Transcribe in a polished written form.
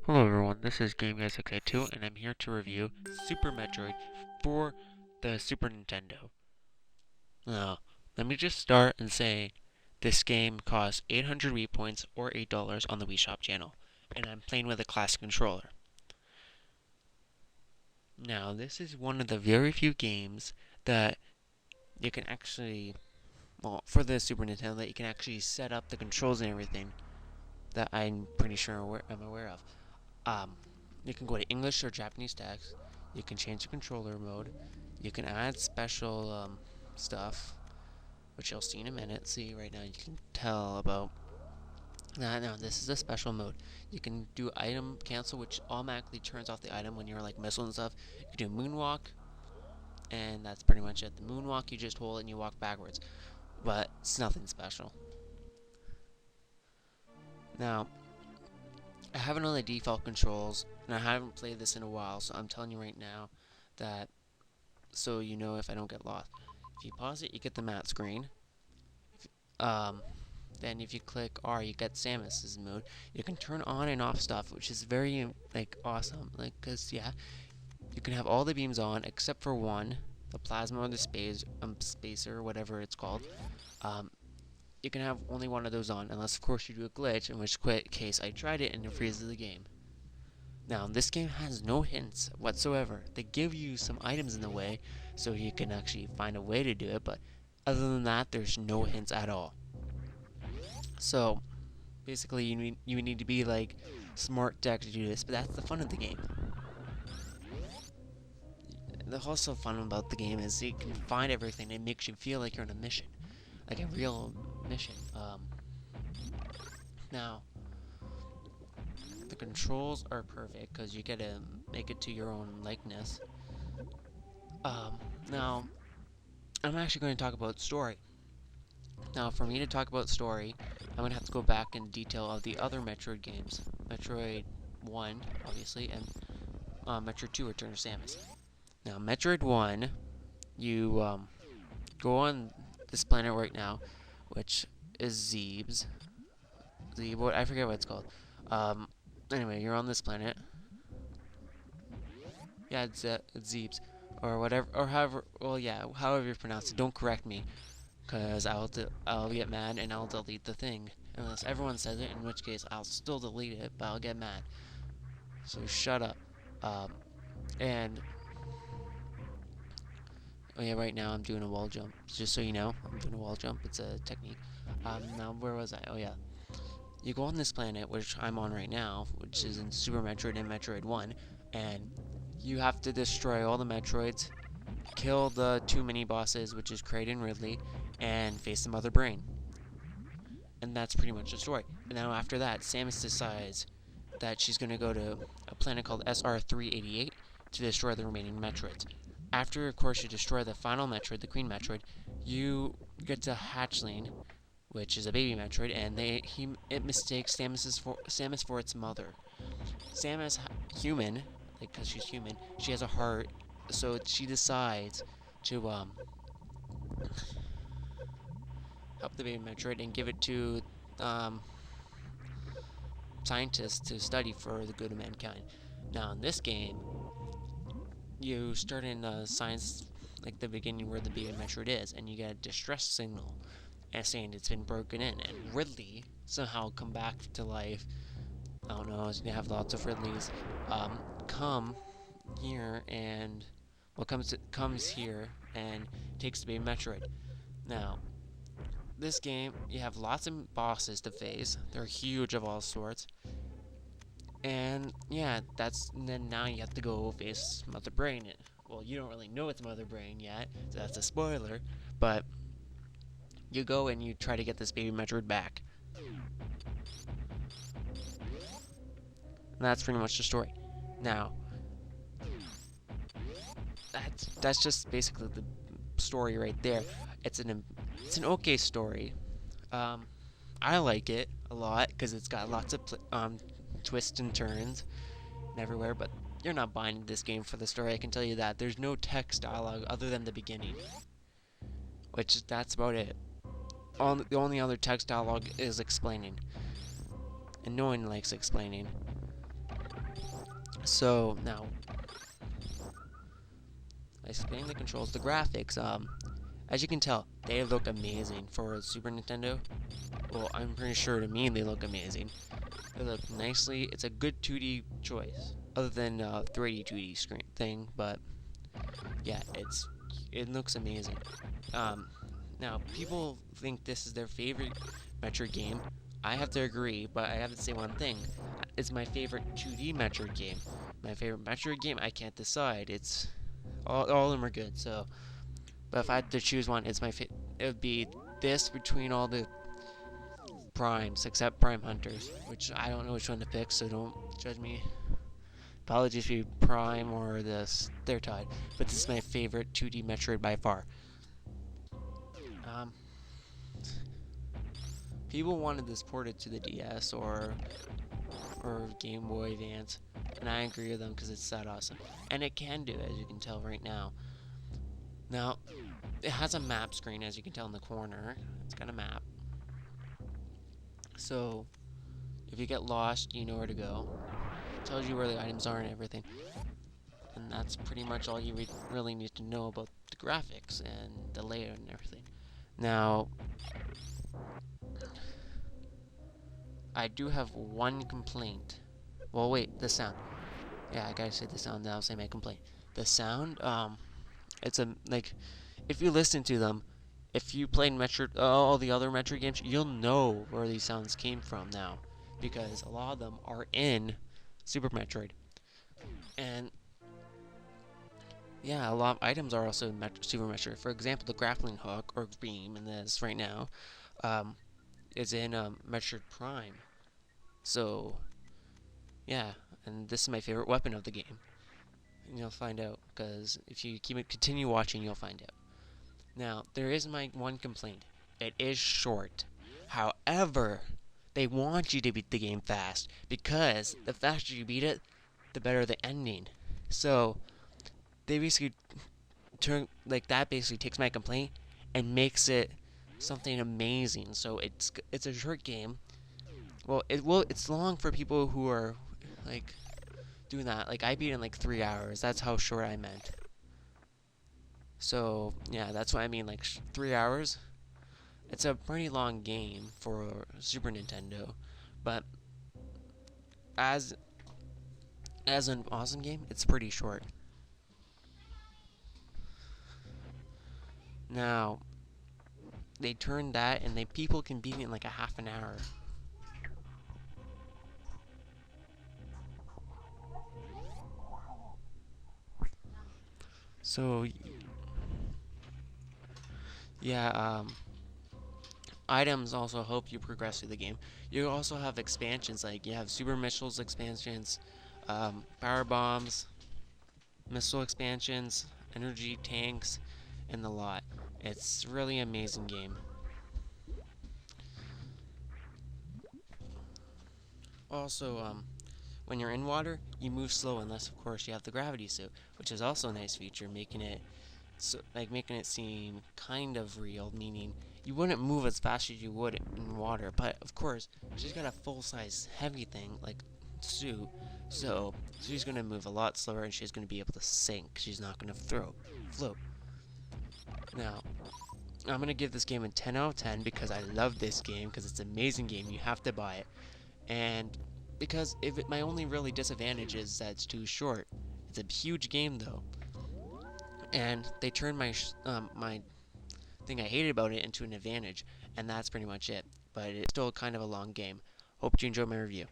Hello everyone, this is GameGuy682 and I'm here to review Super Metroid for the Super Nintendo. Now, let me just start and say this game costs 800 Wii points or $8 on the Wii Shop channel, and I'm playing with a classic controller. Now, this is one of the very few games that you can actually, well, for the Super Nintendo, that you can actually set up the controls and everything that I'm pretty sure I'm aware of. Um, you can go to English or Japanese text. You can change the controller mode. You can add special stuff, which you'll see in a minute. See, right now you can tell about. No, this is a special mode. You can do item cancel, which automatically turns off the item when you're like missile and stuff. You can do moonwalk, and that's pretty much it. The moonwalk, you just hold it and you walk backwards, but it's nothing special. Now, I have it on the default controls, and I haven't played this in a while, so I'm telling you right now that so you know if I don't get lost. If you pause it, you get the map screen. Um, then if you click R, you get Samus's mode. You can turn on and off stuff, which is very like awesome. Like, cause yeah, you can have all the beams on except for one, the plasma or the spacer, whatever it's called. Um, you can have only one of those on, unless of course you do a glitch, in which case I tried it and it freezes the game. Now, this game has no hints whatsoever. They give you some items in the way, so you can actually find a way to do it, but other than that, there's no hints at all. So, basically, you need to be like smart tech to do this, but that's the fun of the game. The also fun about the game is you can find everything. It makes you feel like you're on a mission, like a real mission. Now, the controls are perfect because you get to make it to your own likeness. Now, I'm actually going to talk about story. Now, for me to talk about story, I'm going to have to go back in detail of the other Metroid games. Metroid 1, obviously, and Metroid 2, Return of Samus. Now, Metroid 1, you go on this planet right now, which is Zeebs. I forget what it's called. Um, anyway, you're on this planet. Yeah, it's Zeebs. Or whatever, or however, well, yeah, however you pronounce it. Don't correct me, because I'll get mad and I'll delete the thing. Unless everyone says it, in which case I'll still delete it, but I'll get mad. So shut up. Um, and oh yeah, right now I'm doing a wall jump. Just so you know, I'm doing a wall jump. It's a technique. Now where was I? Oh yeah, you go on this planet, which I'm on right now, which is in Super Metroid and Metroid 1, and you have to destroy all the Metroids, kill the two mini bosses, which is Kraid and Ridley, and face the Mother Brain. And that's pretty much the story. And now after that, Samus decides that she's going to go to a planet called SR388 to destroy the remaining Metroids. After, of course, you destroy the final Metroid, the Queen Metroid, you get to Hatchling, which is a baby Metroid, and it mistakes Samus for its mother. Samus, human, like because she's human, she has a heart, so she decides to help the baby Metroid and give it to um, scientists to study for the good of mankind. Now, in this game, you start in science, like the beginning where the baby Metroid is, and you get a distress signal saying it's been broken in, and Ridley somehow come back to life. I don't know, you have lots of Ridleys. Come here and comes here and takes the baby Metroid. Now, this game, you have lots of bosses to face. They're huge of all sorts. And yeah, and then now you have to go face Mother Brain. Well, you don't really know it's Mother Brain yet, so that's a spoiler. But you go and you try to get this baby Metroid back. And that's pretty much the story. Now, that's just basically the story right there. It's an okay story. Um, I like it a lot because it's got lots of twists and turns and everywhere. But you're not buying this game for the story. I can tell you that. There's no text dialogue other than the beginning, which that's about it. The only other text dialogue is explaining, and no one likes explaining. So now, explaining the controls, the graphics. As you can tell, they look amazing for Super Nintendo. Well, I'm pretty sure to me they look amazing. They look nicely. It's a good 2D choice, other than 3D 2D screen thing. But yeah, it looks amazing. Um, Now people think this is their favorite Metroid game. I have to agree, but I have to say one thing. It's my favorite 2D Metroid game. My favorite Metroid game, I can't decide. It's all of them are good. So, but if I had to choose one, it would be this between all the primes except Prime Hunters, which I don't know which one to pick. So don't judge me. Apologies if you Prime or this. They're tied, but this is my favorite 2D Metroid by far. Um, People wanted this ported to the DS or Game Boy Advance, and I agree with them because it's that awesome. And it can do, as you can tell right now. Now, it has a map screen, as you can tell in the corner. It's got a map. So, if you get lost, you know where to go. It tells you where the items are and everything. And that's pretty much all you really need to know about the graphics and the layout and everything. Now, I do have one complaint. Well, wait, the sound. Yeah, I gotta say the sound, then I'll say my complaint. The sound, it's like, if you listen to them, if you played all the other Metroid games, you'll know where these sounds came from now. Because a lot of them are in Super Metroid. And, yeah, a lot of items are also in Super Metroid. For example, the grappling hook, or beam in this right now, um, is in Metroid Prime. So, yeah, and this is my favorite weapon of the game. And you'll find out, because if you continue watching, you'll find out. Now, there is my one complaint. It is short. However, they want you to beat the game fast, because the faster you beat it, the better the ending. So, they basically basically takes my complaint and makes it something amazing. So it's a short game. Well, it's long for people who are like doing that. Like I beat it in like 3 hours. That's how short I meant. So yeah, that's what I mean. Like 3 hours. It's a pretty long game for Super Nintendo, but as an awesome game, it's pretty short. Now they turned that, and people can beat it in like a half an hour. So yeah, items also help you progress through the game. You also have expansions, like you have Super Missiles expansions, Power Bombs, Missile expansions, Energy Tanks, and the lot. It's really an amazing game. Also, when you're in water, you move slow unless, of course, you have the gravity suit, which is also a nice feature, making it making it seem kind of real, meaning you wouldn't move as fast as you would in water. But of course, she's got a full-size heavy thing like suit, so she's gonna move a lot slower, and she's gonna be able to sink. She's not gonna float. Now, I'm gonna give this game a 10 out of 10 because I love this game because it's an amazing game. You have to buy it, and because my only really disadvantage is that it's too short. It's a huge game though, and they turned my thing I hated about it into an advantage, and that's pretty much it. But it's still kind of a long game. Hope you enjoyed my review.